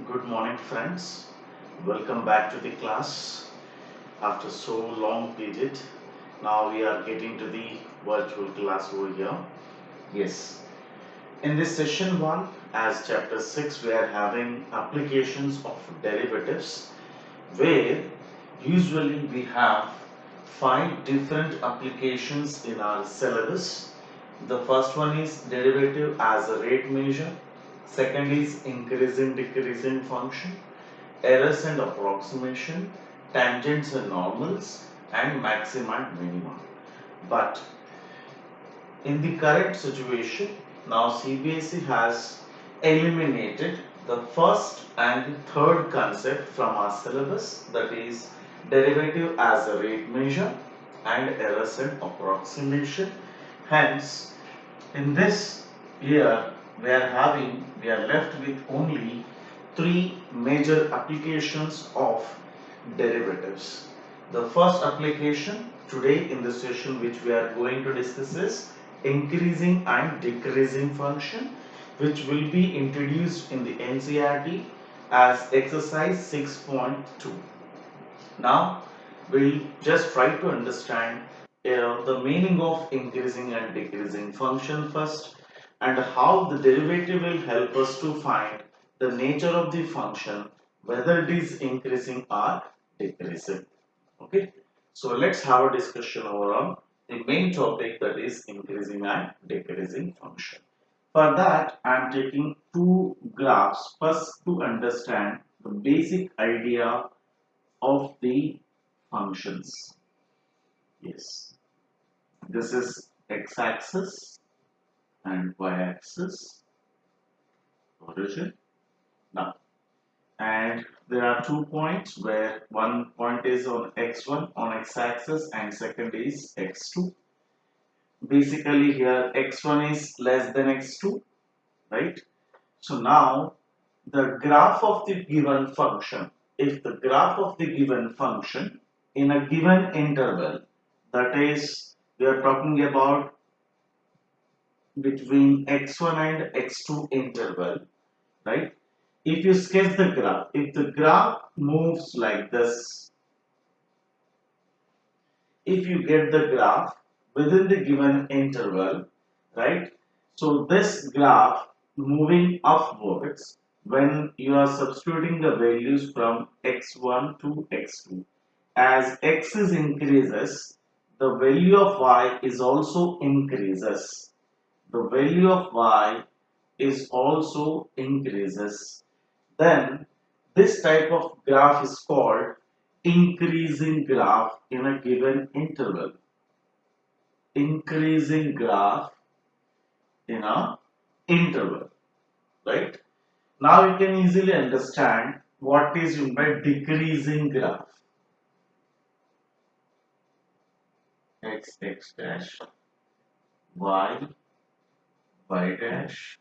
Good morning, friends. Welcome back to the class. After so long period, now we are getting to the virtual class over here. Yes. In this session 1, as chapter 6, we are having applications of derivatives where usually we have 5 different applications in our syllabus. The first one is derivative as a rate measure. Second is increasing decreasing function, errors and approximation, tangents and normals, and maxima and minima. But in the current situation, now CBSE has eliminated the first and the third concept from our syllabus, that is derivative as a rate measure and errors and approximation. Hence, in this year we are left with only three major applications of derivatives. The first application today in the session which we are going to discuss is increasing and decreasing function, which will be introduced in the NCERT as exercise 6.2. Now we'll just try to understand the meaning of increasing and decreasing function first, and how the derivative will help us to find the nature of the function, whether it is increasing or decreasing. Okay, so let's have a discussion over on the main topic, that is increasing and decreasing function. For that, I am taking two graphs first to understand the basic idea of the functions. Yes, this is x-axis and y-axis origin. Now, and there are 2 points where one point is on x1 on x-axis and second is x2. Basically here x1 is less than x2, right? So now the graph of the given function, if the graph of the given function in a given interval, that is we are talking about between x1 and x2 interval, right? If you sketch the graph, if the graph moves like this, if you get the graph within the given interval, right? So this graph moving upwards when you are substituting the values from x1 to x2. As x is increases, the value of y is also increases. The value of y is also increases. Then this type of graph is called increasing graph in a given interval. Increasing graph in a interval, right? Now you can easily understand what is meant by decreasing graph. X dash, y dash,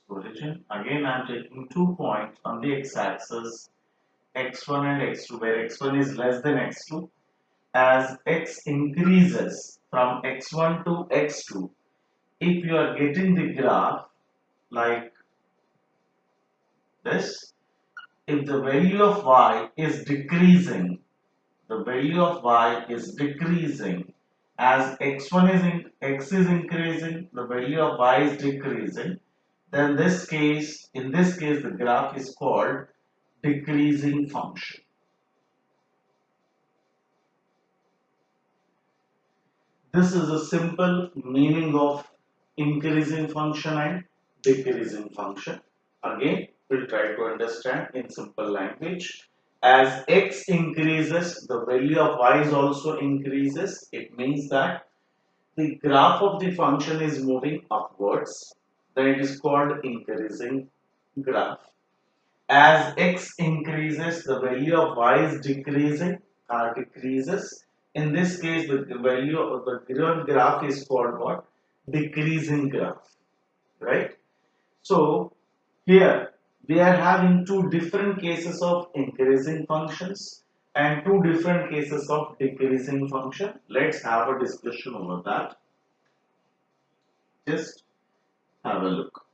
origin. Again I am taking 2 points on the x-axis, x1 and x2, where x1 is less than x2. As x increases from x1 to x2, if you are getting the graph like this, if the value of y is decreasing, the value of y is decreasing, as x is increasing, the value of y is decreasing, then in this case the graph is called decreasing function. This is a simple meaning of increasing function and decreasing function. Again, we'll try to understand in simple language. As x increases, the value of y is also increases. It means that the graph of the function is moving upwards. Then it is called increasing graph. As x increases, the value of y is decreasing or decreases. In this case, the value of the given graph is called what? Decreasing graph, right? So here we are having two different cases of increasing functions and two different cases of decreasing function. Let's have a discussion over that. Just have a look.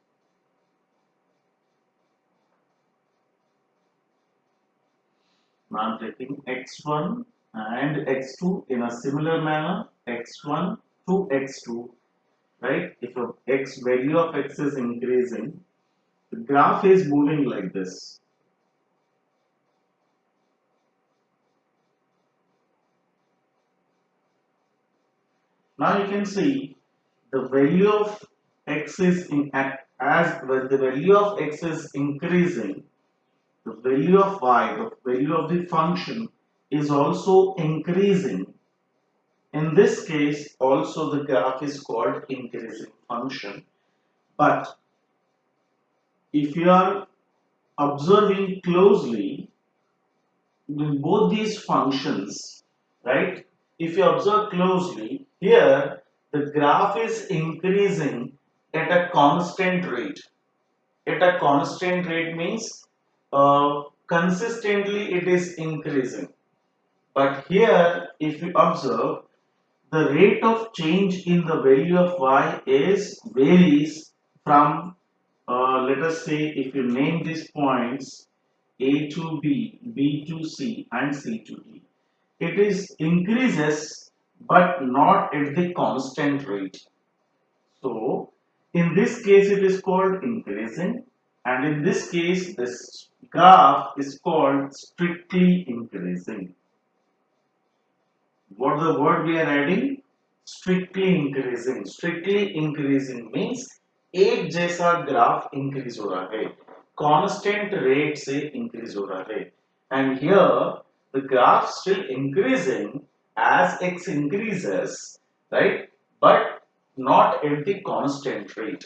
Now I'm taking x1 and x2 in a similar manner, x1 to x2, right? If a x value of x is increasing, the graph is moving like this. Now you can see the value of x is as well, the value of x is increasing, the value of y, the value of the function is also increasing. In this case, also the graph is called increasing function. But if you are observing closely in both these functions, right? If you observe closely, here the graph is increasing at a constant rate. At a constant rate means consistently it is increasing. But here, if you observe, the rate of change in the value of y is varies from, let us say, if you name these points a to b, b to c, and c to d, it is increases but not at the constant rate. So in this case it is called increasing, and in this case this graph is called strictly increasing. What the word we are adding? Strictly increasing. Strictly increasing means एक जैसा graph increase हो रहा है, constant rate से increase हो रहा है. And here the graph still increasing as x increases, right? But not at the constant rate.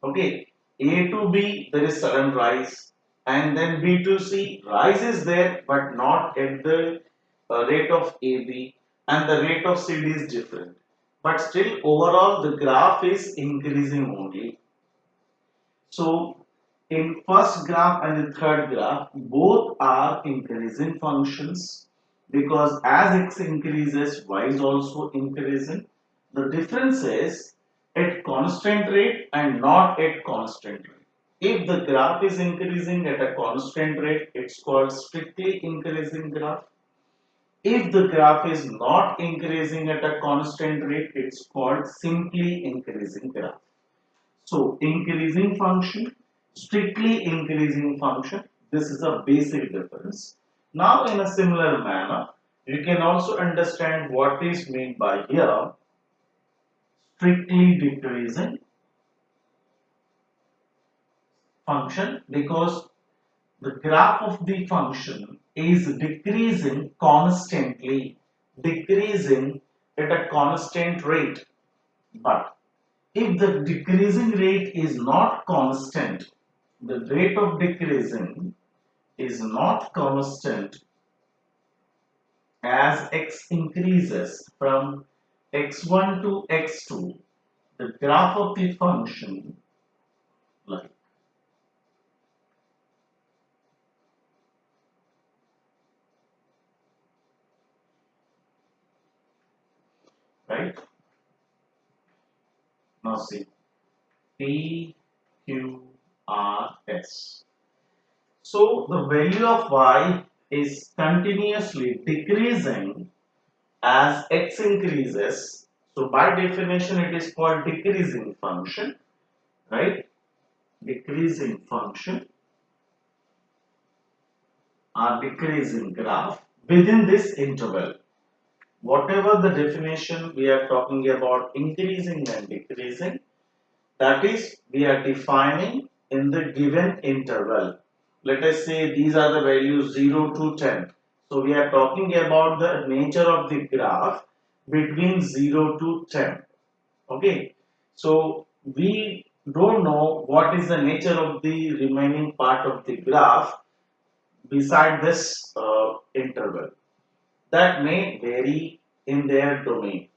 Okay, A to B there is sudden rise, and then B to C rise is there but not at the rate of AB, and the rate of CD is different. But still overall the graph is increasing only. So in first graph and the third graph both are increasing functions, because as x increases y is also increasing. The difference is at constant rate and not at constant rate. If the graph is increasing at a constant rate, it's called strictly increasing graph. If the graph is not increasing at a constant rate, it's called simply increasing graph. So increasing function, strictly increasing function, this is a basic difference. Now in a similar manner, you can also understand what is meant by here strictly decreasing function, because the graph of the function is decreasing constantly, decreasing at a constant rate. But if the decreasing rate is not constant, the rate of decreasing is not constant as x increases from x1 to x2, the graph of the function, like, right? Now see, P, Q, R, S. So the value of y is continuously decreasing as x increases. So by definition it is called decreasing function, right? Decreasing function or decreasing graph within this interval. Whatever the definition we are talking about increasing and decreasing, that is we are defining in the given interval. Let us say these are the values 0 to 10. So we are talking about the nature of the graph between 0 to 10. Okay. So we don't know what is the nature of the remaining part of the graph beside this interval. That may vary in their domain.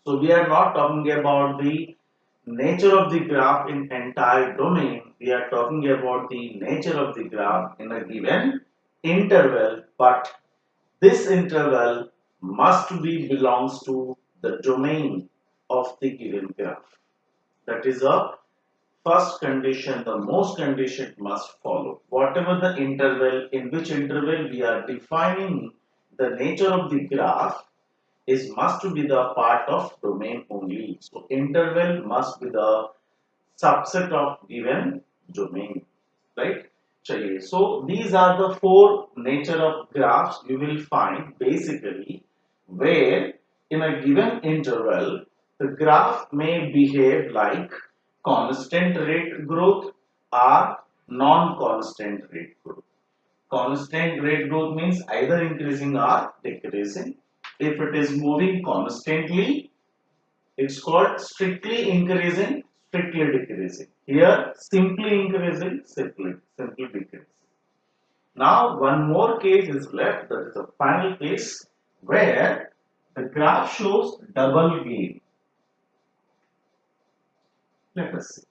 So we are not talking about the nature of the graph in entire domain. We are talking about the nature of the graph in a given interval, but this interval must be belongs to the domain of the given graph. That is a first condition, the most condition must follow. Whatever the interval, in which interval we are defining the nature of the graph is must to be the part of domain only. So interval must be the subset of given domain, right? चलिए, so these are the four nature of graphs you will find basically where in a given interval the graph may behave like constant rate growth or non-constant rate growth. Constant rate growth means either increasing or decreasing. If it is moving constantly, it's called strictly increasing, strictly decreasing. Here, simply increasing, simply decreasing. Now, one more case is left, that is the final case, where the graph shows double gain. Let us see.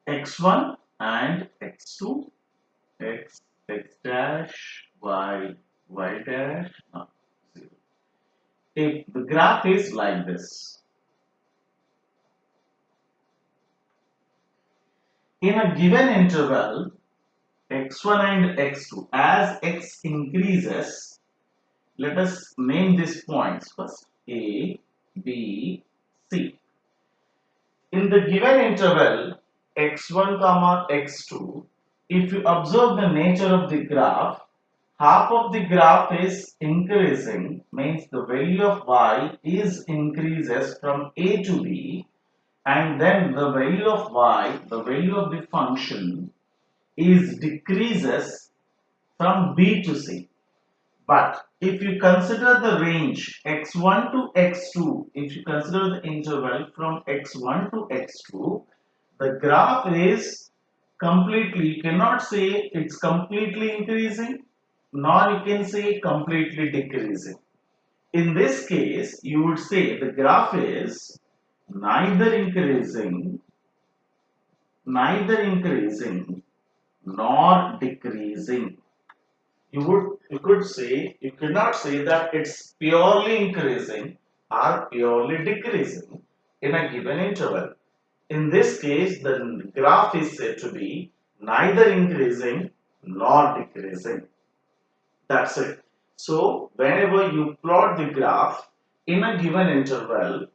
X1 and X2, X dash, Y dash, no, 0. If the graph is like this, in a given interval, x1 and x2, as x increases, let us name these points first, A, B, C. In the given interval, x1 comma x2, if you observe the nature of the graph, half of the graph is increasing, means the value of y is increases from A to B, and then the value of y, the value of the function is decreases from B to C. But if you consider the range x1 to x2, if you consider the interval from x1 to x2, the graph is completely, you cannot say it's completely increasing, nor you can say completely decreasing. In this case, you would say the graph is neither increasing nor decreasing. You could say, you cannot say that it's purely increasing or purely decreasing in a given interval. In this case, the graph is said to be neither increasing nor decreasing. That's it. So whenever you plot the graph in a given interval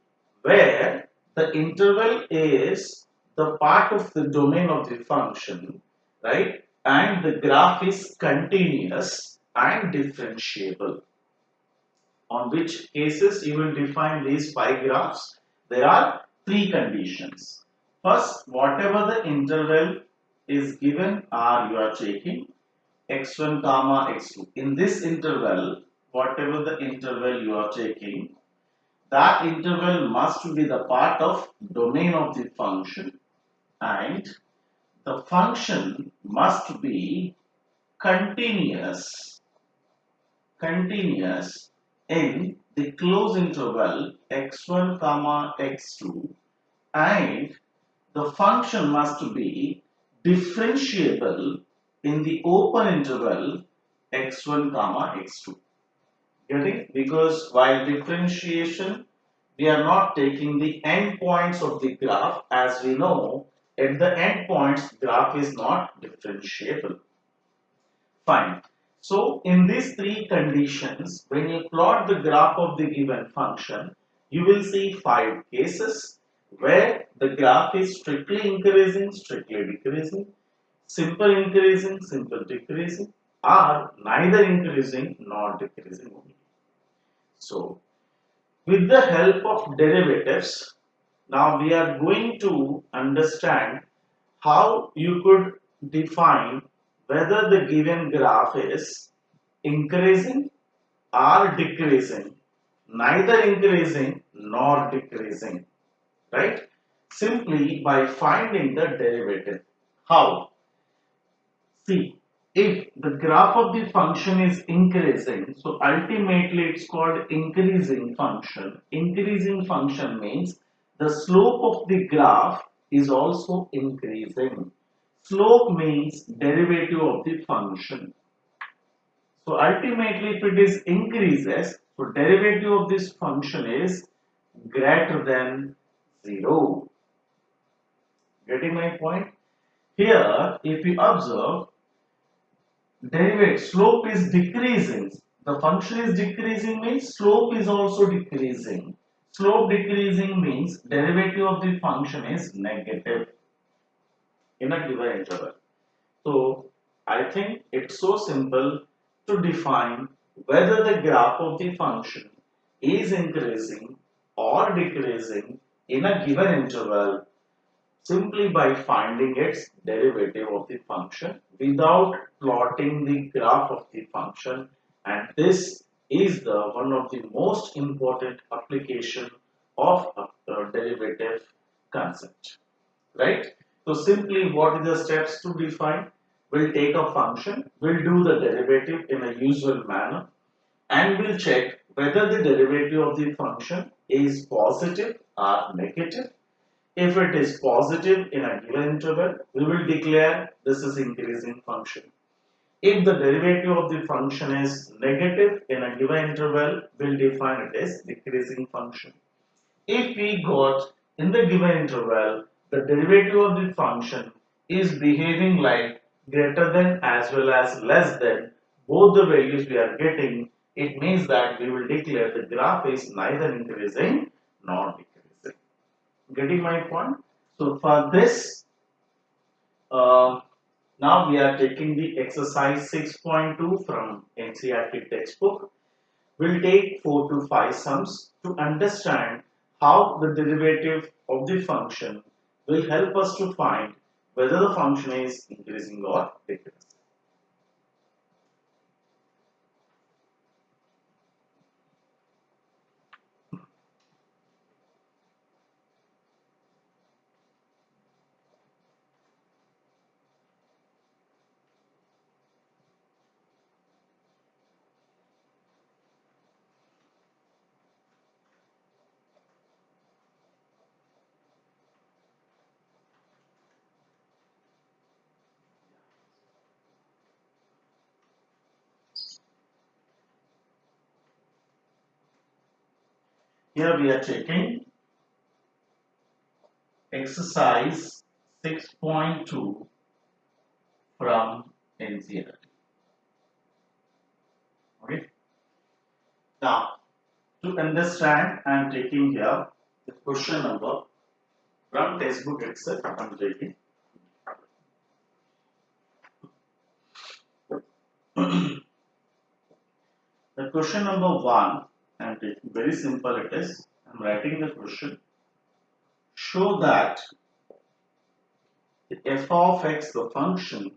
where the interval is the part of the domain of the function, right? And the graph is continuous and differentiable. On which cases you will define these pie graphs? There are three conditions. First, whatever the interval is given or you are taking x1 comma x2. In this interval, whatever the interval you are taking, that interval must be the part of domain of the function and the function must be continuous in the closed interval x1 comma x2 and the function must be differentiable in the open interval x1 comma x2. Getting? Because while differentiation, we are not taking the endpoints of the graph. As we know, at the endpoints, graph is not differentiable. Fine. So, in these three conditions, when you plot the graph of the given function, you will see 5 cases where the graph is strictly increasing, strictly decreasing, simple increasing, simple decreasing, or neither increasing nor decreasing only. So, with the help of derivatives, now we are going to understand how you could define whether the given graph is increasing or decreasing, neither increasing nor decreasing, right? Simply by finding the derivative. How? See, if the graph of the function is increasing, so ultimately it's called increasing function. Increasing function means the slope of the graph is also increasing. Slope means derivative of the function. So ultimately if it is increases, so derivative of this function is greater than 0. Getting my point? Here, if we observe, derivative slope is decreasing. The function is decreasing means slope is also decreasing. Slope decreasing means derivative of the function is negative in a given interval. So I think it's so simple to define whether the graph of the function is increasing or decreasing in a given interval simply by finding its derivative of the function without plotting the graph of the function, and this is the one of the most important application of a derivative concept, right? So simply what is the steps to define? We'll take a function, we'll do the derivative in a usual manner, and we'll check whether the derivative of the function is positive or negative. If it is positive in a given interval, we will declare this is increasing function. If the derivative of the function is negative in a given interval, we'll define it as decreasing function. If we got in the given interval, the derivative of the function is behaving like greater than as well as less than both the values we are getting, it means that we will declare the graph is neither increasing nor decreasing. Getting my point? So for this, uh, now we are taking the exercise 6.2 from NCERT textbook. We'll take 4 to 5 sums to understand how the derivative of the function will help us to find whether the function is increasing or decreasing. Here we are taking exercise 6.2 from NCERT. Okay. Now, to understand, I am taking here the question number from textbook itself. I am taking. The question number 1, I am taking very simple it is. I am writing the question. Show that the f of x, the function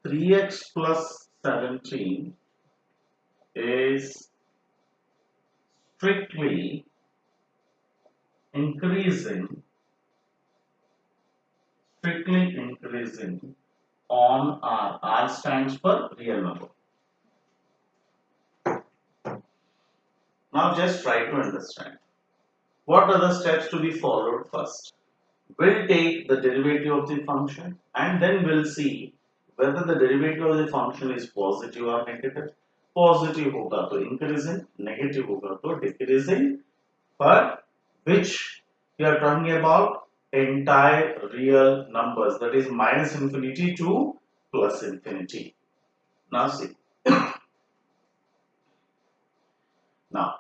3x plus 17 is strictly increasing on R. R stands for real number. Now just try to understand. What are the steps to be followed first? We'll take the derivative of the function and then we'll see whether the derivative of the function is positive or negative. Positive होगा तो increasing, negative होगा तो decreasing, for which we are talking about entire real numbers, that is minus infinity to plus infinity. Now see. Now,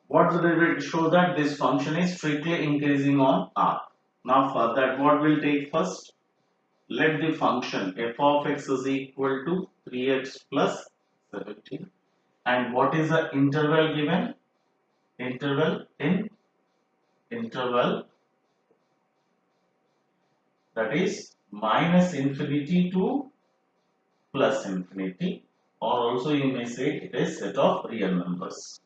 what the derivative show that this function is strictly increasing on R. Now for that, what we'll take first? Let the function f of x is equal to 3x plus 17. And what is the interval given? Interval that is minus infinity to plus infinity, or also you may say it is set of real numbers.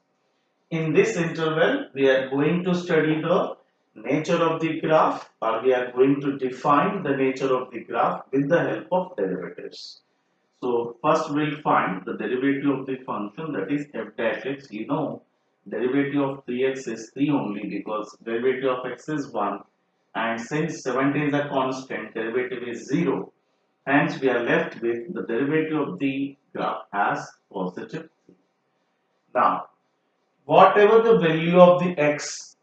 In this interval, we are going to study the nature of the graph, or we are going to define the nature of the graph with the help of derivatives. So first we'll find the derivative of the function, that is f dash x. You know, derivative of 3x is 3 only because derivative of x is 1, and since 17 is a constant, derivative is 0. Hence we are left with the derivative of the graph as positive. Now, whatever the value of the x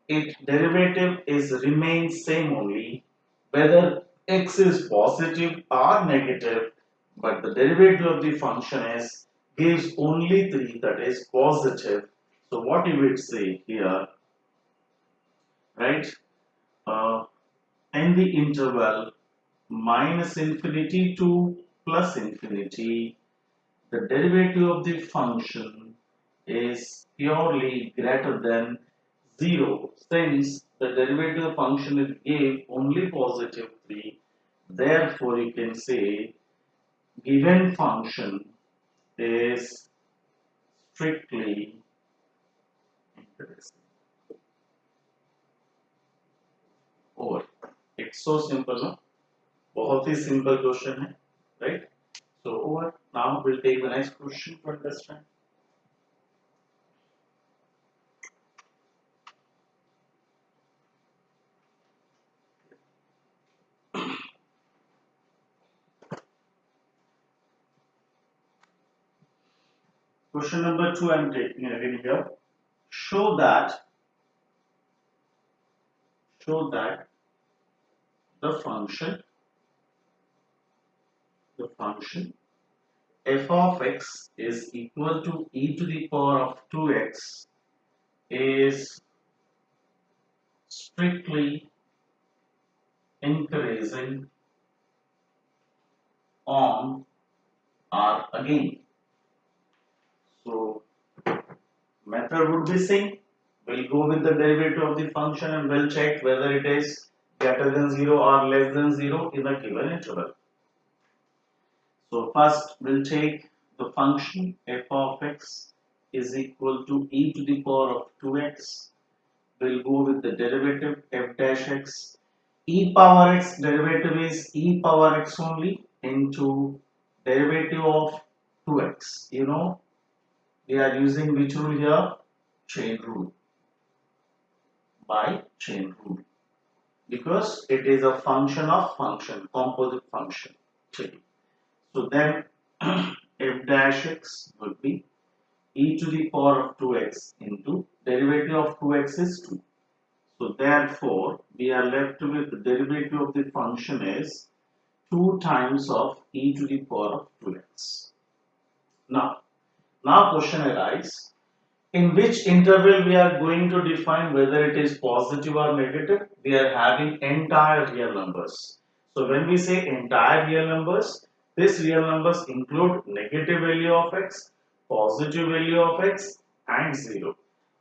its derivative is remains same only whether x is positive or negative, but the derivative of the function is gives only 3, that is positive. So what you would say here, right? Uh, in the interval minus infinity to plus infinity, the derivative of the function is purely greater than 0, since the derivative of the function is gave only positive 3. Therefore you can say given function is strictly increasing. Over. It's so simple, no? बहुत ही simple question है, right? So over. Now we'll take the next question to understand. Question number 2 I'm taking again here. Show that the function f of x is equal to e to the power of 2x is strictly increasing on r again. So method would be same. We'll go with the derivative of the function and we'll check whether it is greater than 0 or less than 0 in a given interval. So first we'll take the function f of x is equal to e to the power of 2x. We'll go with the derivative f dash x. E power x derivative is e power x only into derivative of 2x. You know, we are using which rule here? Chain rule. By chain rule. Because it is a function of function, composite function. So then f dash x would be e to the power of 2x into derivative of 2x is 2. So therefore, we are left with the derivative of the function is 2 times of e to the power of 2x. Now question arises, in which interval we are going to define whether it is positive or negative? We are having entire real numbers. So when we say entire real numbers, these real numbers include negative value of x, positive value of x and 0.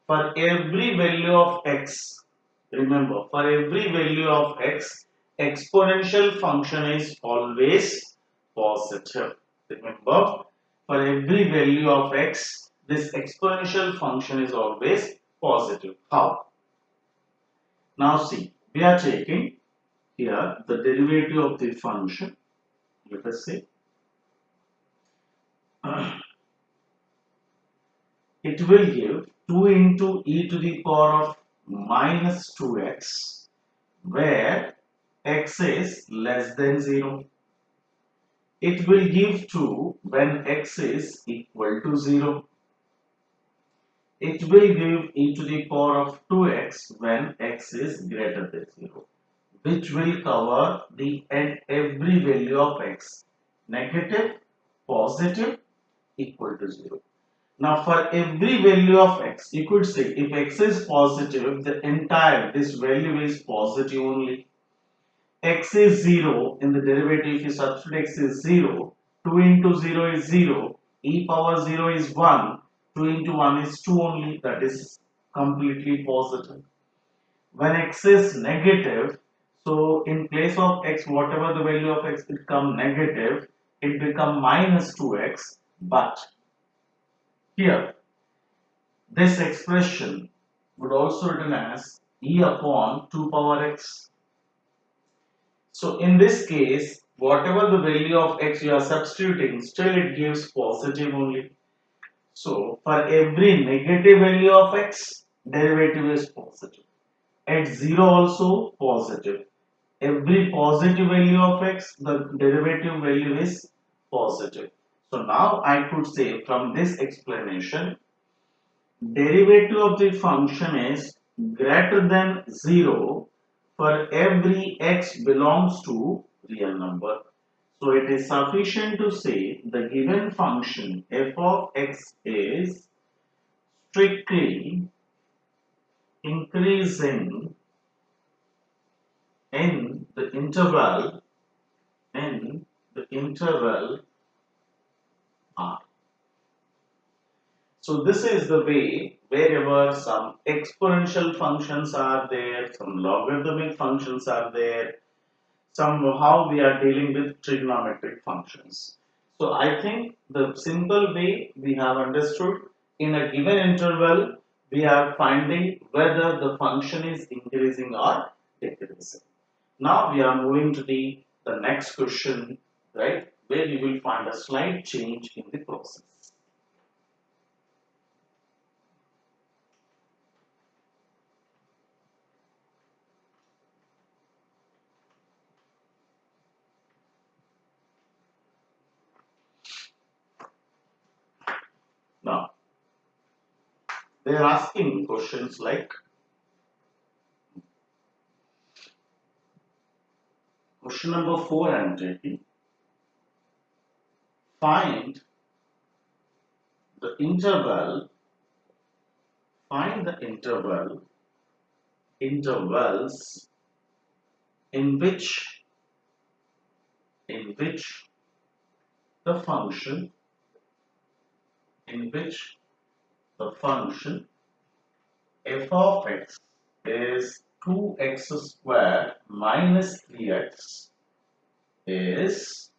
For every value of x, remember, for every value of x, exponential function is always positive. Remember, for every value of x, this exponential function is always positive. How? Now see, we are taking here the derivative of the function. Let us say it will give 2 into e to the power of minus 2x, where x is less than 0. It will give 2 when x is equal to 0. It will give e to the power of 2x when x is greater than 0, which will cover the every value of x, negative, positive, equal to 0. Now for every value of x, you could say if x is positive, the entire this value is positive only. X is 0 in the derivative, if you substitute x is 0, 2 into 0 is 0, e power 0 is 1, 2 into 1 is 2 only, that is completely positive. When x is negative, so in place of x, whatever the value of x become negative, it become minus 2x, but here this expression would also written as e upon 2 power x. So in this case, whatever the value of x you are substituting, still it gives positive only. So for every negative value of x, derivative is positive. At 0 also positive. Every positive value of x, the derivative value is positive. So now I could say from this explanation, derivative of the function is greater than 0 for every x belongs to real number. So it is sufficient to say the given function f of x is strictly increasing in the interval r. So this is the way wherever some exponential functions are there, some logarithmic functions are there, somehow we are dealing with trigonometric functions. So I think the simple way we have understood, in a given interval we are finding whether the function is increasing or decreasing. Now we are moving to the next question, right, where you will find a slight change in the process. Now they are asking questions like, question number 4 I am taking, find the interval, find the intervals in which the function in which the function f of x is 2x squared minus 3x is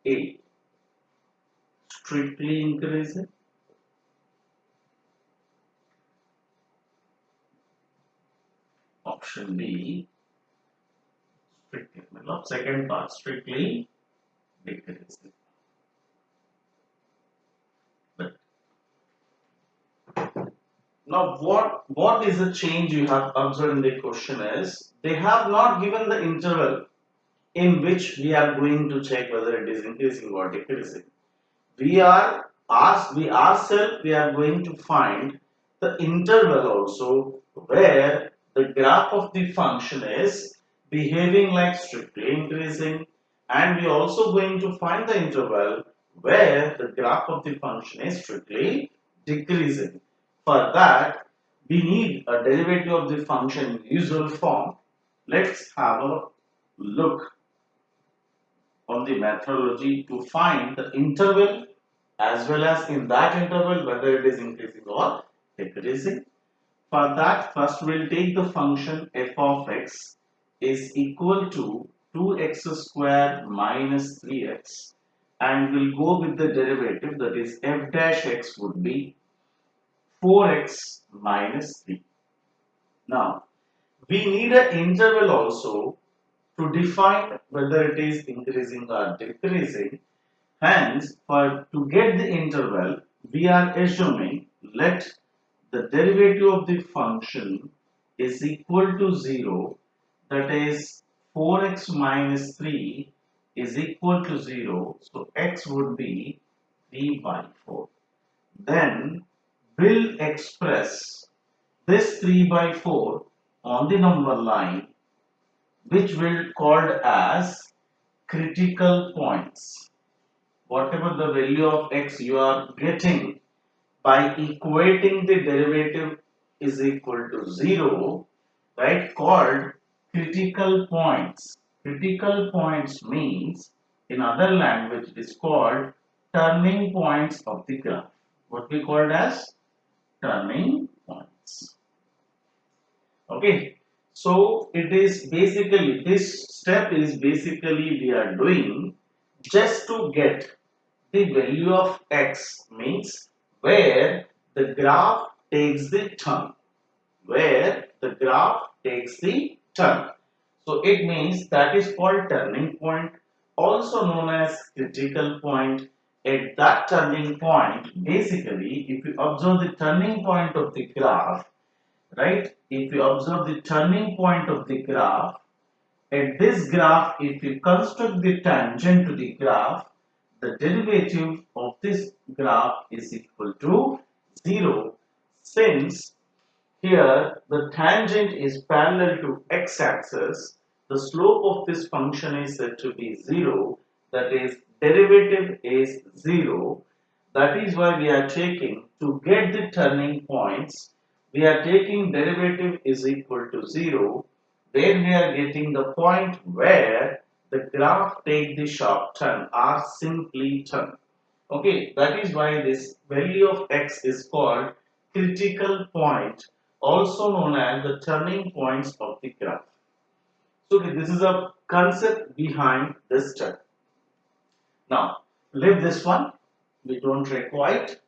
a strictly increasing, option B strictly, second part strictly decreasing. Now what is the change you have observed in the question is, they have not given the interval in which we are going to check whether it is increasing or decreasing. We are going to find the interval also where the graph of the function is behaving like strictly increasing, and we are also going to find the interval where the graph of the function is strictly decreasing. For that we need a derivative of the function in usual form. Let's have a look on the methodology to find the interval, as well as in that interval whether it is increasing or decreasing. For that, first we'll take the function f of x is equal to 2x square minus 3x, and we'll go with the derivative, that is f dash x would be 4x minus 3. Now we need an interval also to define whether it is increasing or decreasing. Hence, to get the interval, we are assuming let the derivative of the function is equal to 0, that is 4x minus 3 is equal to 0, so x would be 3 by 4. Then we'll express this 3 by 4 on the number line, which we'll called as critical points. Whatever the value of x you are getting by equating the derivative is equal to 0, right, called critical points. Critical points means, in other language it is called turning points of the graph. What we called as turning points. Okay, so it is basically, this step is basically we are doing just to get the value of x, means where the graph takes the turn, where the graph takes the turn. So it means that is called turning point, also known as critical point. At that turning point, basically if you observe the turning point of the graph, right, if you observe the turning point of the graph, at this graph, if you construct the tangent to the graph, the derivative of this graph is equal to 0, since here the tangent is parallel to x-axis, the slope of this function is said to be 0, that is derivative is 0. That is why we are taking, to get the turning points, we are taking derivative is equal to 0, where we are getting the point where the graph take the sharp turn or simply turn. Okay, that is why this value of x is called critical point, also known as the turning points of the graph. So okay, this is a concept behind this term. Now, leave this one. We don't require it.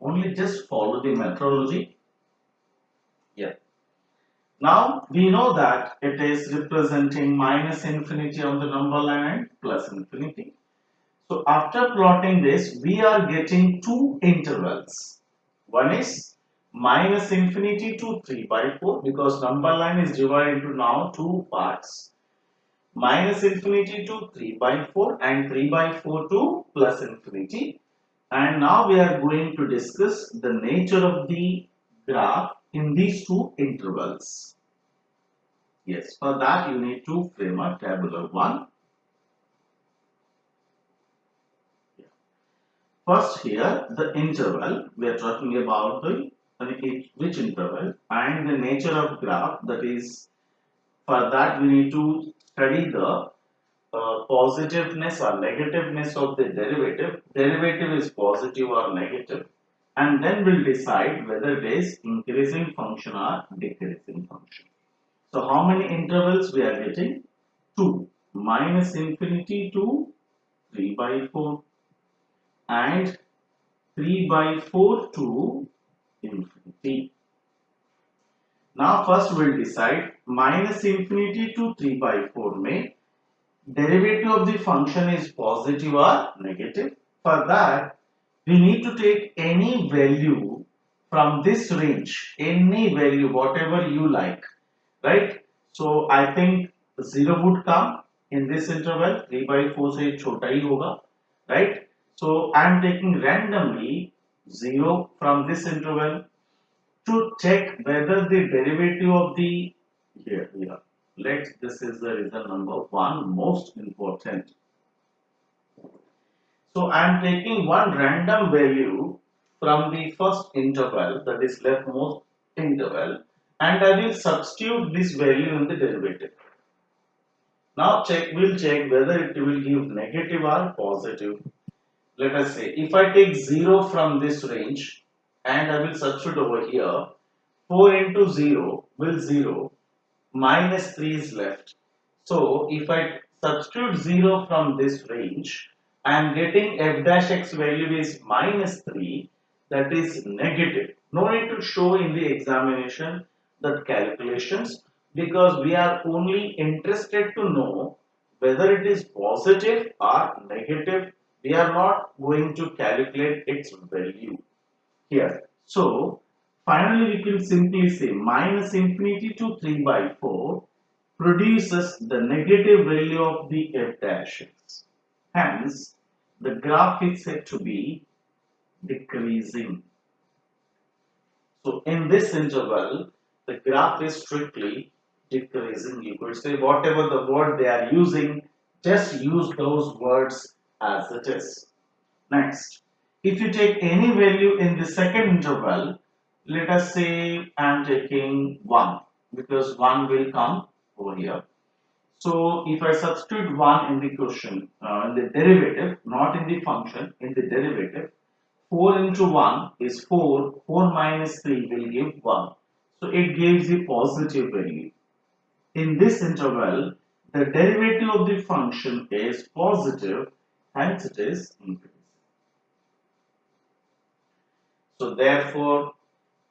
Only just follow the methodology. Yeah. Now, we know that it is representing minus infinity on the number line and plus infinity. So after plotting this, we are getting two intervals. One is minus infinity to 3 by 4, because number line is divided into now two parts. Minus infinity to 3 by 4 and 3 by 4 to plus infinity. And now we are going to discuss the nature of the graph in these two intervals. Yes, for that you need to frame a tabular one. First here, the interval, we are talking about the which interval and the nature of graph, that is, for that we need to study the positiveness or negativeness of the derivative. Derivative is positive or negative, and then we'll decide whether it is increasing function or decreasing function. So how many intervals we are getting? 2, minus infinity to 3 by 4 and 3 by 4 to infinity. Now first we'll decide minus infinity to 3 by 4 may derivative of the function is positive or negative. For that we need to take any value from this range, any value whatever you like, right? So I think 0 would come in this interval, 3 by 4 से छोटा ही होगा, right? So I am taking randomly 0 from this interval to check whether the derivative of the here. This is the reason number 1, most important. So I am taking one random value from the first interval, that is leftmost interval, and I will substitute this value in the derivative. Now we'll check whether it will give negative or positive. Let us say if I take 0 from this range and I will substitute over here, 4 into 0 will 0, minus 3 is left. So if I substitute 0 from this range, I am getting f dash x value is minus 3, that is negative. No need to show in the examination the calculations, because we are only interested to know whether it is positive or negative. We are not going to calculate its value here. So finally we can simply say minus infinity to 3 by 4 produces the negative value of the f dash x. Hence, the graph is said to be decreasing. So in this interval, the graph is strictly decreasing. You could say whatever the word they are using, just use those words as it is. Next, if you take any value in the second interval, let us say I am taking 1, because 1 will come over here. So if I substitute 1 in the question, in the derivative, not in the function, in the derivative, 4 into 1 is 4, 4 minus 3 will give 1. So it gives a positive value. In this interval, the derivative of the function is positive, hence it is increasing. So therefore,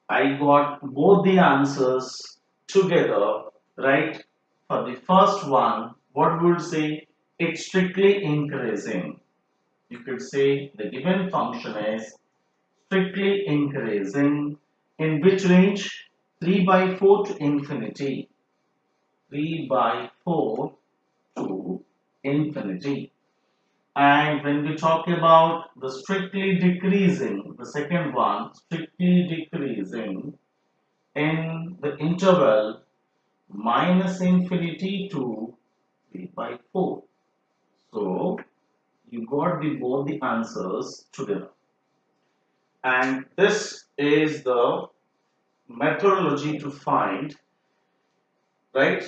I got both the answers together, right? For the first one, what we would say? It's strictly increasing. You could say the given function is strictly increasing. In which range? 3 by 4 to infinity. 3 by 4 to infinity. And when we talk about the strictly decreasing, the second one, strictly decreasing, in the interval minus infinity to 3 by 4. So you got both the answers together. And this is the methodology to find, right?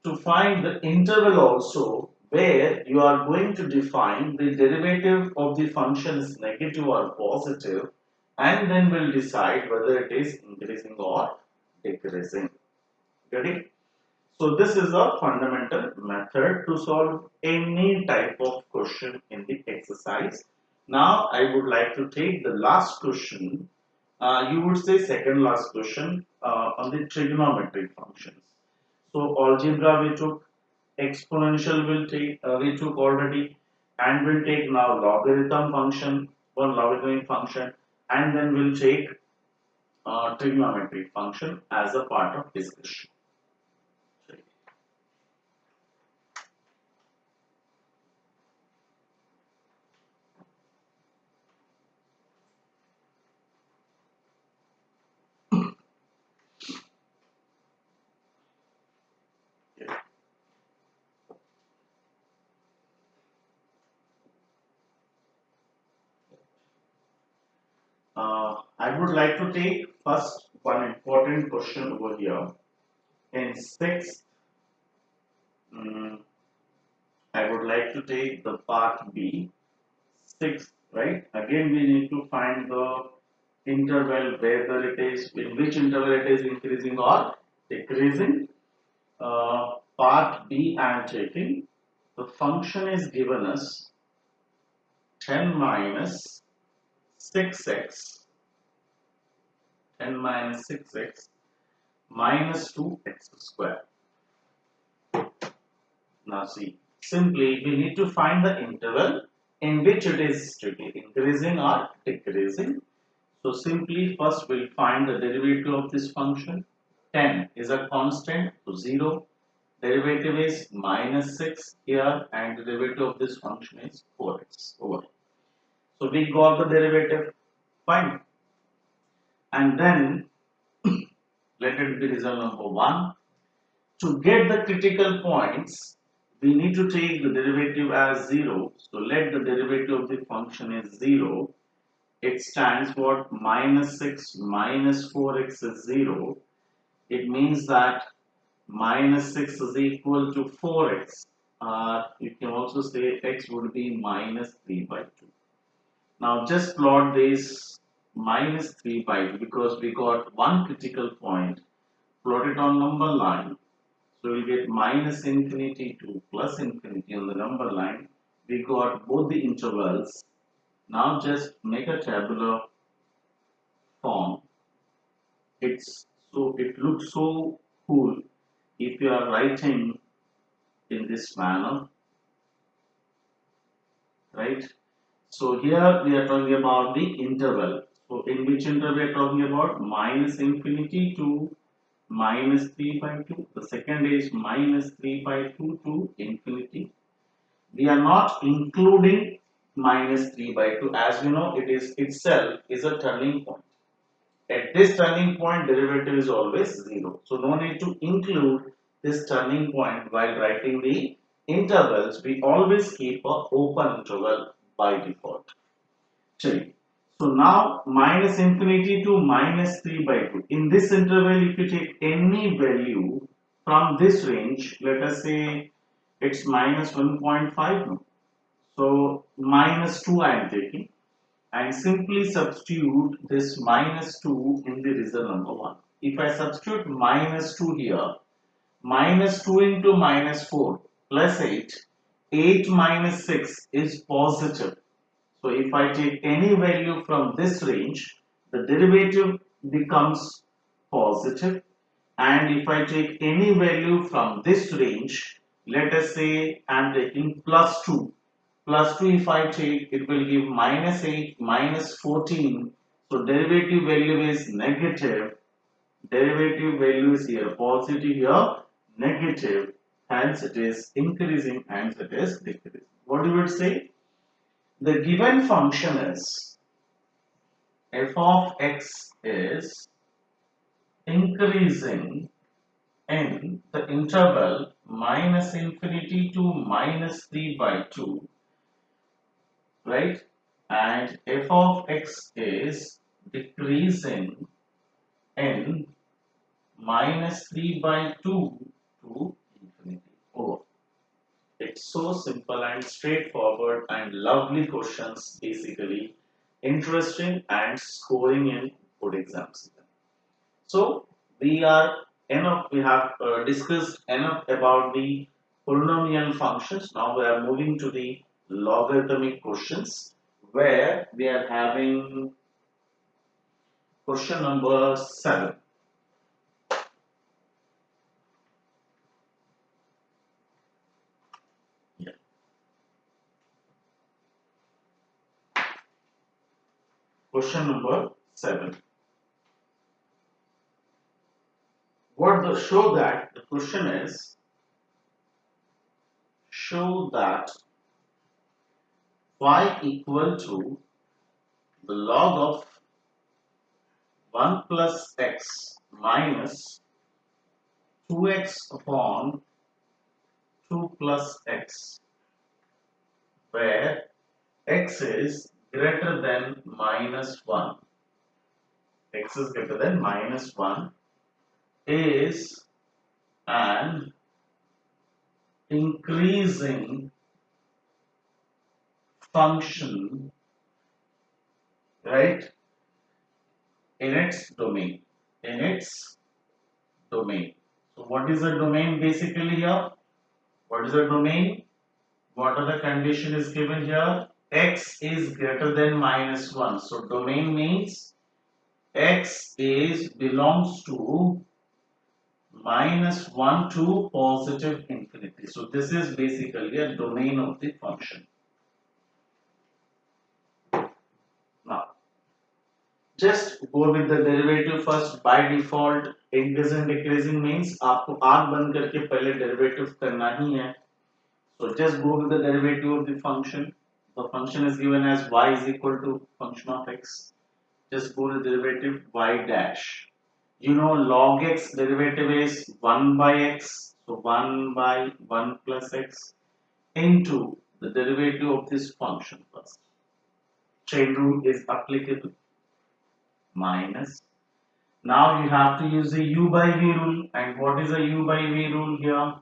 To find the interval also, where you are going to define the derivative of the function is negative or positive, and then we'll decide whether it is increasing or decreasing. Ready? So this is a fundamental method to solve any type of question in the exercise. Now I would like to take the last question. You would say second last question on the trigonometric functions. So algebra we took, exponential we took already, and we'll take now logarithm function, one logarithmic function, and then we'll take trigonometric function as a part of discussion. I would like to take first one important question over here. In sixth, I would like to take the part B, sixth, right? Again, we need to find the interval, whether it is, in which interval it is increasing or decreasing. Part B I am taking. The function is given as 10 minus 6x, 10 minus 6x minus 2x square. Now see, simply we need to find the interval in which it is strictly increasing or decreasing. So simply first we'll find the derivative of this function. 10 is a constant, so 0. Derivative is minus 6 here, and the derivative of this function is 4x over. So we got the derivative, fine. And then let it be result number 1. To get the critical points, we need to take the derivative as 0. So let the derivative of the function is 0. It stands for minus 6 minus 4x is 0. It means that minus 6 is equal to 4x. You can also say x would be minus 3 by 2. Now just plot this minus 3 by 2 because we got one critical point. Plot it on number line. So we'll get minus infinity to plus infinity on the number line. We got both the intervals. Now just make a tabular form. It looks so cool if you are writing in this manner, right? So here we are talking about the interval. So in which interval we are talking about? Minus infinity to minus 3 by 2. The second is minus 3 by 2 to infinity. We are not including minus 3 by 2. As we know, it is itself is a turning point. At this turning point, derivative is always 0. So no need to include this turning point while writing the intervals. We always keep a open interval by default. Check. So now minus infinity to minus 3 by 2. In this interval, if you take any value from this range, let us say it's minus 1.5. So minus 2 I am taking, and simply substitute this minus 2 in the result number 1. If I substitute minus 2 here, minus 2 into minus 4 plus 8, 8 minus 6 is positive. So if I take any value from this range, the derivative becomes positive. And if I take any value from this range, let us say I am taking plus 2. Plus 2 if I take, it will give minus 8, minus 14. So derivative value is negative. Derivative value is here positive, here negative. Hence it is increasing, hence it is decreasing. What you would say? The given function is f of x is increasing in the interval minus infinity to minus 3 by 2, right? And f of x is decreasing in minus 3 by 2 to infinity. Oh, it's so simple and straightforward and lovely questions, basically interesting and scoring in good exams. So we are enough. We have discussed enough about the polynomial functions. Now we are moving to the logarithmic questions, where we are having question number 7. Yeah. Question number 7. What the show that the question is, show that y equal to the log of 1 plus x minus 2x upon 2 plus x, where x is greater than minus 1. X is greater than minus 1 is an increasing function, right, in its domain. In its domain. So what is the domain basically here? What is the domain? What are the condition is given here? X is greater than minus 1. So domain means x is belongs to minus 1 to positive infinity. So this is basically a domain of the function. Now, just go with the derivative first. By default, increasing decreasing means आपको आंख बंद करके पहले derivative करना ही है. So just go with the derivative of the function. The function is given as y is equal to function of x. Just go to the derivative y dash. You know log x derivative is 1 by x. So 1 by 1 plus x into the derivative of this function first. Chain rule is applicable. Minus. Now you have to use the u by v rule. And what is a u by v rule here?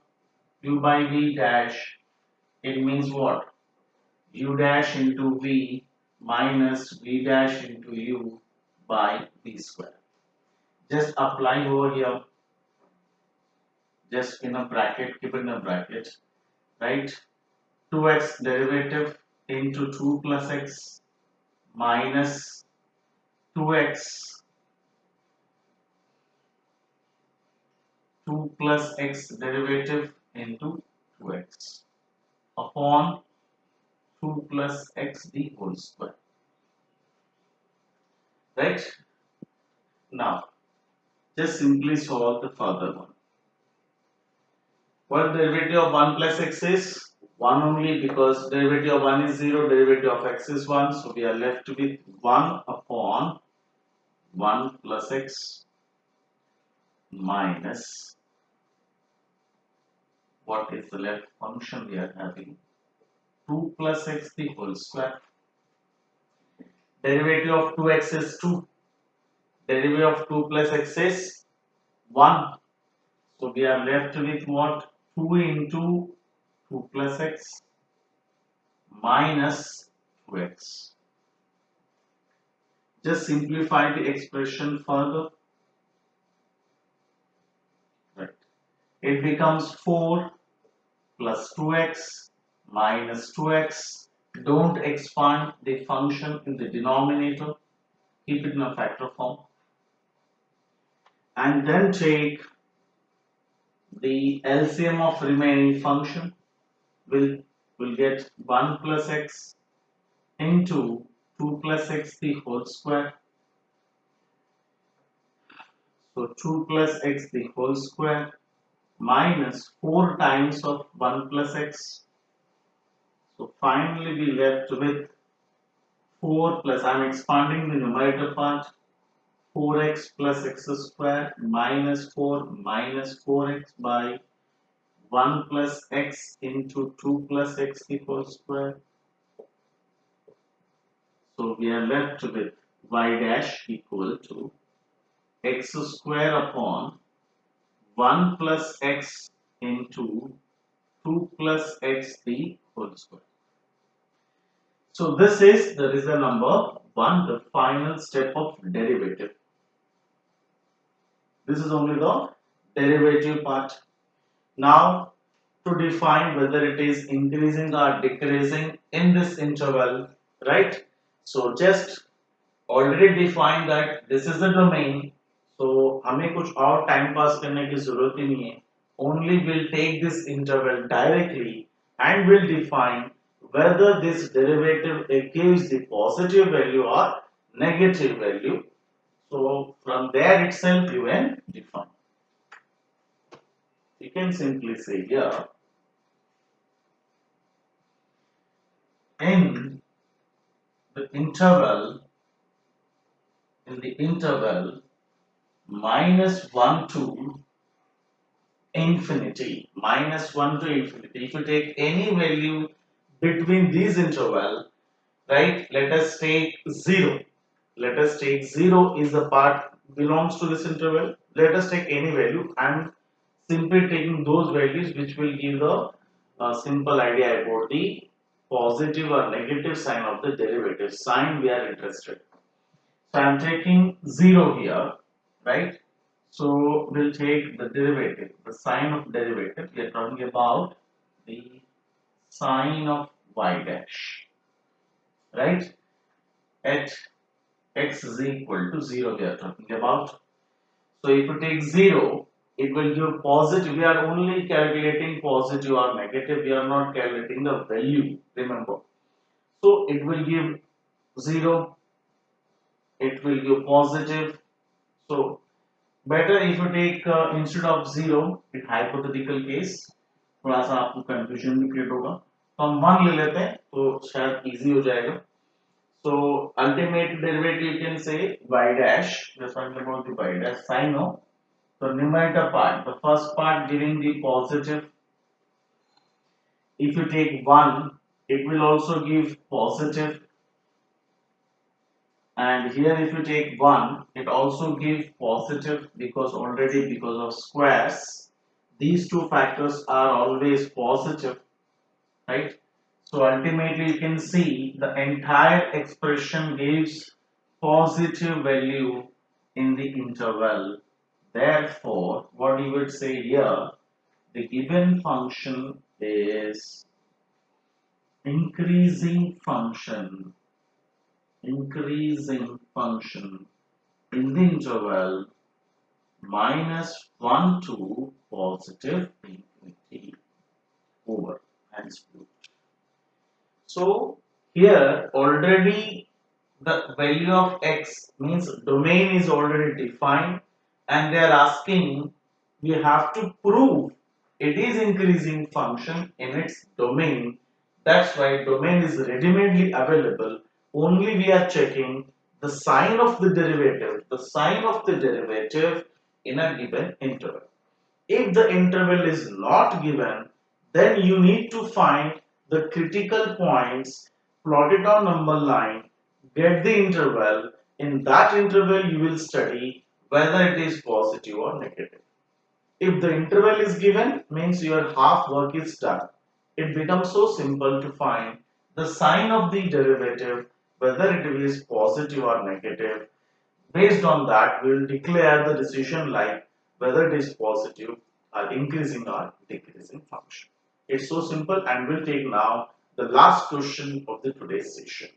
U by v dash. It means what? U dash into v minus v dash into u by v square. Just apply over here. Just in a bracket, keep in a bracket, right? 2x derivative into 2 plus x minus 2x 2 plus x derivative into 2x upon 2 plus x the whole square, right? Now just simply solve the further one. What derivative of 1 plus x is? 1 only, because derivative of 1 is 0, derivative of x is 1. So we are left with 1 upon 1 plus x minus, what is the left function we are having? 2 plus x the whole square. Derivative of 2x is 2. Derivative of 2 plus x is 1. So we are left with what? 2 into 2 plus x minus 2x. Just simplify the expression further. Right. It becomes 4 plus 2x minus 2x. Don't expand the function in the denominator. Keep it in a factor form. And then take the LCM of remaining function. We'll get 1 plus x into 2 plus x the whole square. So 2 plus x the whole square minus 4 times of 1 plus x. So finally we left with 4 plus, I am expanding the numerator part, 4x plus x square minus 4 minus 4x by 1 plus x into 2 plus x the whole square. So we are left with y dash equal to x square upon 1 plus x into 2 plus x the whole square. So there is the number 1, the final step of derivative. This is only the derivative part. Now to define whether it is increasing or decreasing in this interval, right? So just already defined that this is the domain. So हमें कुछ और time pass करने की जरूरत ही नहीं है. Only we'll take this interval directly and we'll define whether this derivative gives the positive value or negative value. So from there itself you can define. You can simply say here in the interval minus 1 to infinity, if you take any value between these interval, right, let us take 0 is the part belongs to this interval. Let us take any value. I am simply taking those values which will give the simple idea about the positive or negative sign of the derivative sign we are interested. So I am taking 0 here, right? So we'll take the derivative, the sign of derivative. We are talking about the sign of y dash, right? At x is equal to 0 we are talking about. So if you take 0, it will give positive. We are only calculating positive or negative. We are not calculating the value, remember. So it will give 0, it will give positive. So better if you take instead of 0, in hypothetical case, थोड़ा सा आपको confusion भी create होगा. तो हम 1 ले लेते हैं तो शायद easy हो जाएगा. So ultimate derivative you can say y dash. Just talking about the y dash sign of the numerator part. The first part giving the positive. If you take 1, it will also give positive. And here if you take 1, it also gives positive because of squares, these two factors are always positive, right? So ultimately you can see the entire expression gives positive value in the interval. Therefore, what you would say here, the given function is increasing function in the interval minus 1 to positive infinity over hence root. So here already the value of x means domain is already defined and they are asking we have to prove it is increasing function in its domain. That's why domain is ready-madely available. Only we are checking the sign of the derivative, in a given interval. If the interval is not given, then you need to find the critical points, plot it on number line, get the interval. In that interval, you will study whether it is positive or negative. If the interval is given, means your half work is done. It becomes so simple to find the sign of the derivative, whether it is positive or negative. Based on that, we will declare the decision like whether it is positive or increasing or decreasing function. It's so simple, and we'll take now the last question of the today's session.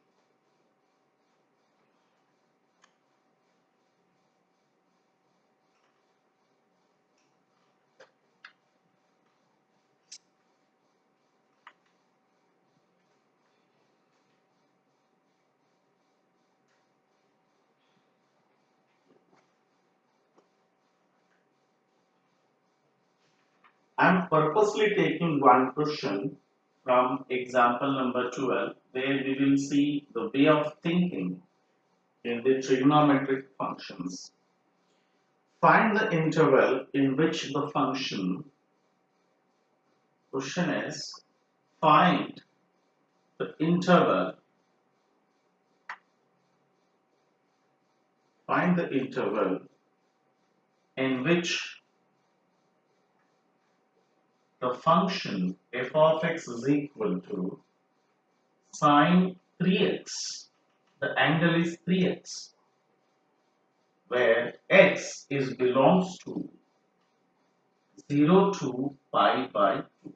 I'm purposely taking one question from example number 12 where we will see the way of thinking in the trigonometric functions. Find the interval in which the function, question is, find the interval, find the interval in which the function f of x is equal to sine 3x. The angle is 3x, where x is belongs to 0 to pi by 2.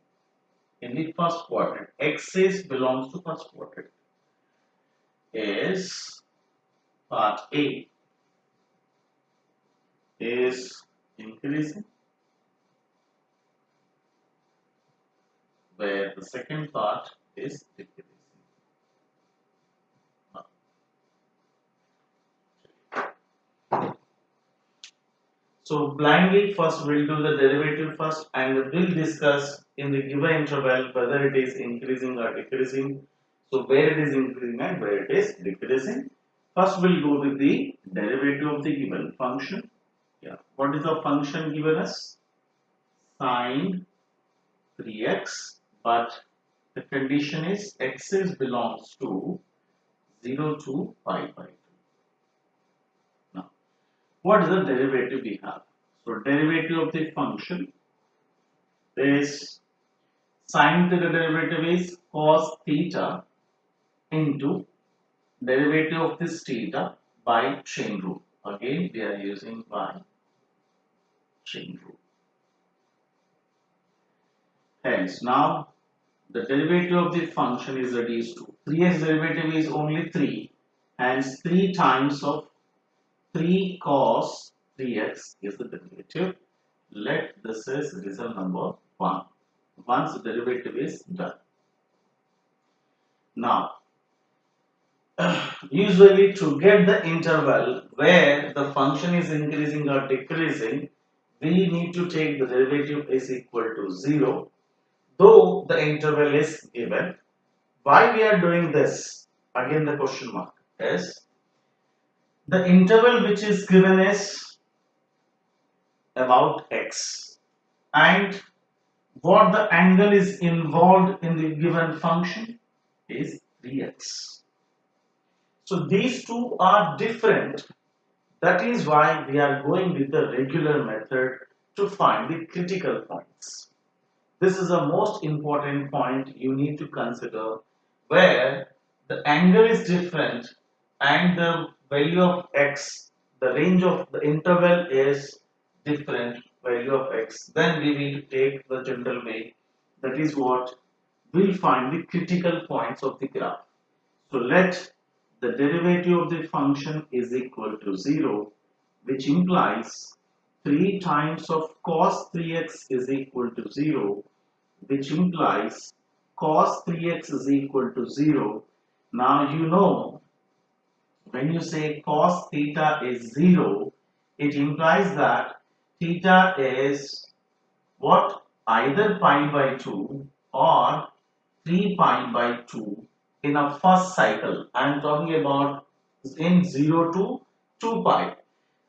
In the first quadrant, x is belongs to first quadrant, is part A is increasing, where the second part is decreasing. So blindly first we'll do the derivative first and we'll discuss in the given interval whether it is increasing or decreasing. So where it is increasing and where it is decreasing. First we'll go with the derivative of the given function. Yeah. What is the function given us? Sine 3x, but the condition is x is belongs to 0 to pi by 2. Now, what is the derivative we have? So, derivative of the function is sine theta, derivative is cos theta into derivative of this theta by chain rule. Again, we are using by chain rule. Hence, now the derivative of the function is reduced to 3x derivative is only 3, hence 3 times of 3 cos 3x is the derivative. Let this is result number 1 once the derivative is done. Now, usually to get the interval where the function is increasing or decreasing, we need to take the derivative is equal to 0, though the interval is given. Why we are doing this? Again the question mark is the interval which is given is about x, and what the angle is involved in the given function is 3x. So these two are different. That is why we are going with the regular method to find the critical points. This is the most important point you need to consider, where the angle is different and the value of x, the range of the interval is different value of x. Then we will take the general way. That is what will find the critical points of the graph. So let the derivative of the function is equal to 0, which implies 3 times of cos 3x is equal to 0, which implies cos 3x is equal to 0. Now you know, when you say cos theta is 0, it implies that theta is what? Either pi by 2 or 3 pi by 2 in a first cycle. I am talking about in 0 to 2 pi.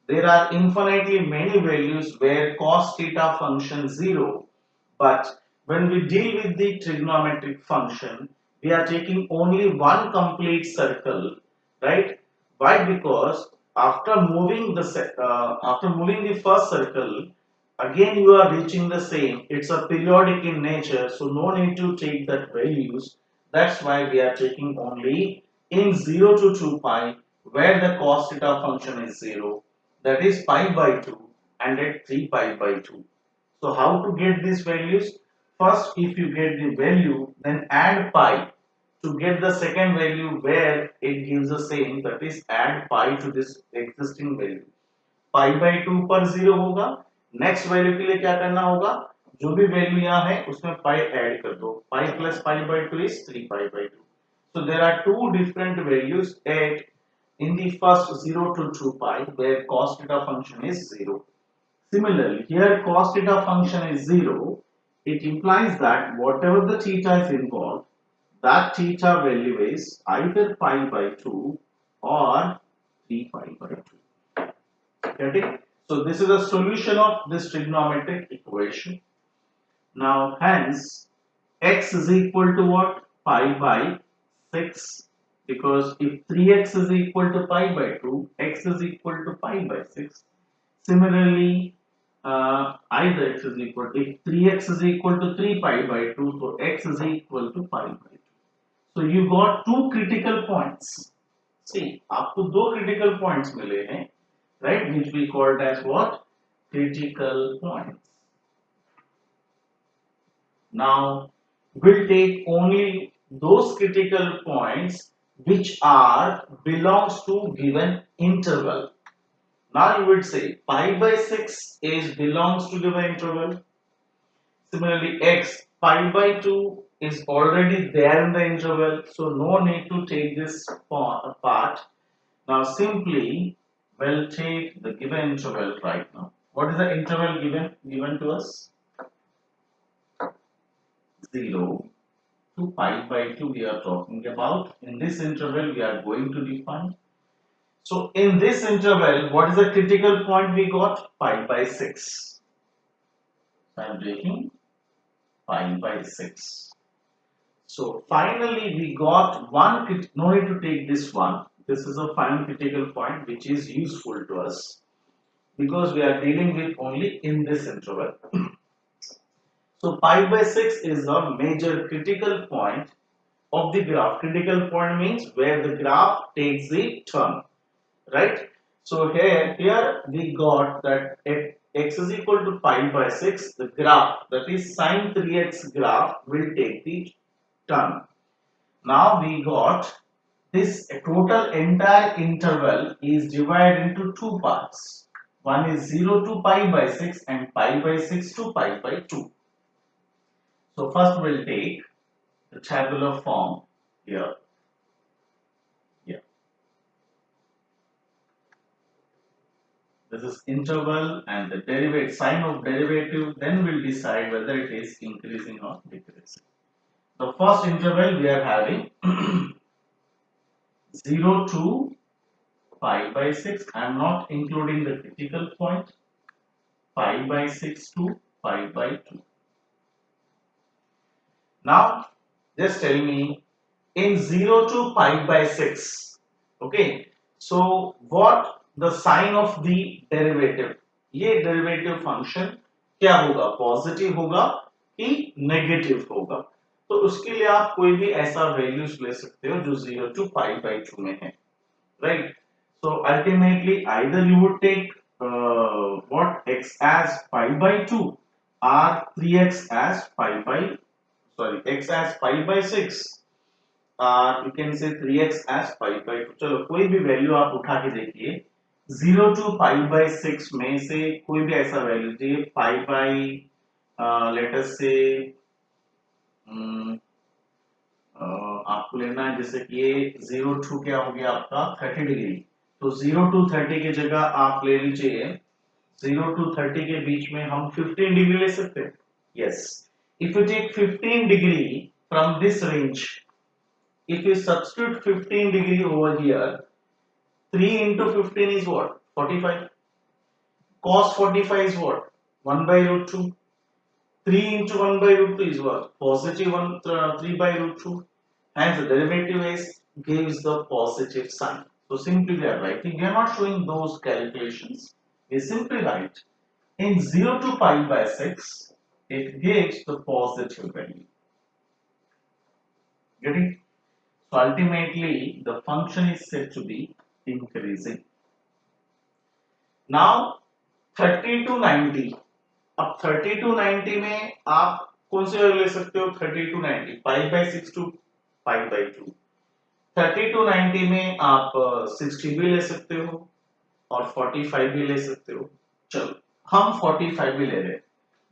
There are infinitely many values where cos theta function 0, but when we deal with the trigonometric function, we are taking only one complete circle, right? Why? Because after moving the first circle, again you are reaching the same. It's a periodic in nature, so no need to take that values. That's why we are taking only in 0 to 2 pi, where the cos theta function is 0, that is pi by 2, and at 3 pi by 2. So how to get these values? First, if you get the value, then add pi to get the second value where it gives the same, that is add pi to this existing value. Pi by 2 पर 0 होगा, next value के लिए क्या करना होगा, जो भी value यहाँ है उसमें पाई ऐड कर दो, pi plus pi by 2 is 3 pi by 2. So there are two different values at in the first 0 to 2 pi where cos theta function is 0. Similarly, here cos theta function is 0. It implies that whatever the theta is involved, that theta value is either pi by 2 or 3 pi by 2. Getting? So this is a solution of this trigonometric equation. Now hence x is equal to what? Pi by 6, because if 3x is equal to pi by 2, x is equal to pi by 6. Similarly, either x is equal to, if 3x is equal to 3 pi by 2, so x is equal to pi by 2. So you got two critical points. See, आपको दो critical points मिले हैं, right? Which we called as what? Critical points. Now, we'll take only those critical points which are belongs to given interval. Now you would say pi by 6 is belongs to given interval. Similarly, x pi by 2 is already there in the interval, so no need to take this part. Now simply we'll take the given interval right now. What is the interval given to us? 0 to pi by 2 we are talking about. In this interval we are going to define. So in this interval, what is the critical point we got? Pi by 6. So I am taking pi by 6. So finally we got one, no need to take this one. This is a final critical point which is useful to us because we are dealing with only in this interval. So pi by 6 is a major critical point of the graph. Critical point means where the graph takes the turn, right? So here we got that if x is equal to pi by 6, the graph, that is sine 3x graph, will take the turn. Now we got this total entire interval is divided into two parts. One is 0 to pi by 6 and pi by 6 to pi by 2. So first we'll take the tabular form here. This is interval and the derivative, sign of derivative, then we'll decide whether it is increasing or decreasing. The first interval we are having 0 to pi by 6. I am not including the critical point. Pi by 6 to pi by 2. Now just tell me in 0 to pi by 6. Okay. So what the sign of the derivative, ये derivative function क्या होगा, positive होगा कि negative होगा? तो उसके लिए आप कोई भी ऐसा वैल्यूज ले सकते हो जो 0 to pi by 2 में है, right? So ultimately either you would take what, x as pi by 2 or 3x as x as pi by 6, you can say 3x as pi by 2. चलो कोई भी वैल्यू आप उठा के देखिए, 0 to pi by 6 में से कोई भी ऐसा वैल्यू दीजिए, pi by let us say आपको लेना है जैसे कि ये 0 to क्या हो गया आपका 30 डिग्री, तो 0 to 30 की जगह आप ले लीजिए 0 to 30 के बीच में हम 15 डिग्री ले सकते हैं. Yes, if you take 15 degree from this range, if you substitute 15 degree over here, 3 into 15 is what? 45. Cos 45 is what? 1 by root 2. 3 into 1 by root 2 is what? Positive 3 by root 2. Hence the derivative is gives the positive sign. So simply we are writing, we are not showing those calculations. We simply write in 0 to pi by 6, it gives the positive value. Get it? So ultimately the function is said to be increasing. Now 30 to 90. अब 30 to 90 में आप कौन से value ले सकते हो? 30 to 90 pi by 6 to pi by 2. 30 to 90 में आप 60 भी ले सकते हो और 45 भी ले सकते हो. चलो हम 45 भी ले रहे हैं,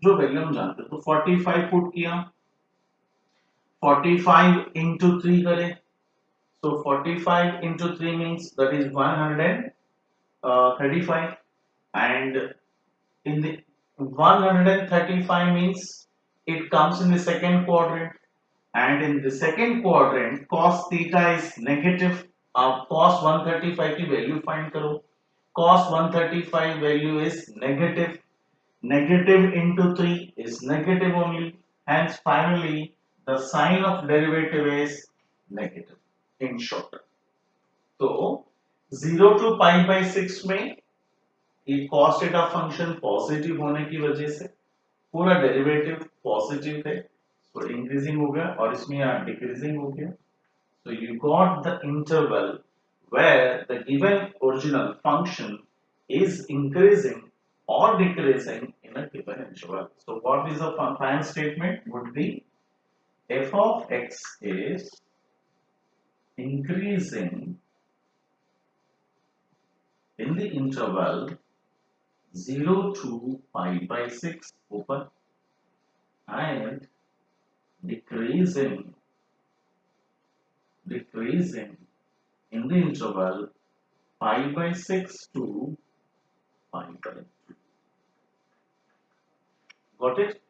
जो वैल्यू हम जानते हैं. तो 45 पुट किया, 45 into 3 करें, so 45 into 3 means that is 135, and in the 135 means it comes in the second quadrant, and in the second quadrant cos theta is negative अब cos 135 की वैल्यू फाइंड करो. Cos 135 value is negative. Negative into 3 is negative only. Hence, finally, the sign of derivative is negative. In short. तो 0 to pi by 6 में ये cos theta function positive होने की वजह से पूरा डेरिवेटिव पॉजिटिव है, तो इंक्रीजिंग हो गया और इसमें यहाँ डिक्रीजिंग हो गया. So you got the interval where the given original function is increasing or decreasing in a given interval. So what is the final statement would be f of x is increasing in the interval 0 to pi by 6 open and decreasing in the interval pi by 6 to pi by 2. Got it?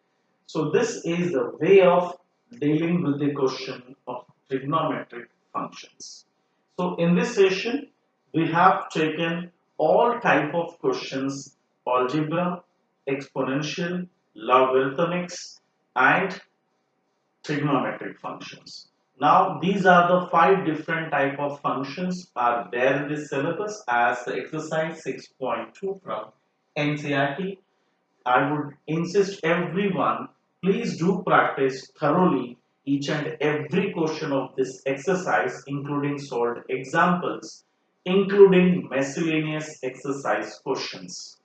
So this is the way of dealing with the question of trigonometric functions. So in this session, we have taken all type of questions: algebra, exponential, logarithmics, and trigonometric functions. Now these are the 5 different type of functions are there in this syllabus as the exercise 6.2 from NCERT. I would insist everyone, please do practice thoroughly each and every question of this exercise, including solved examples, including miscellaneous exercise questions,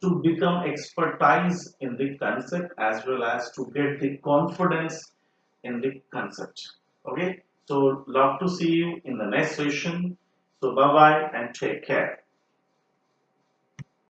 to become expertise in the concept as well as to get the confidence in the concept. Okay, so love to see you in the next session. So bye bye and take care.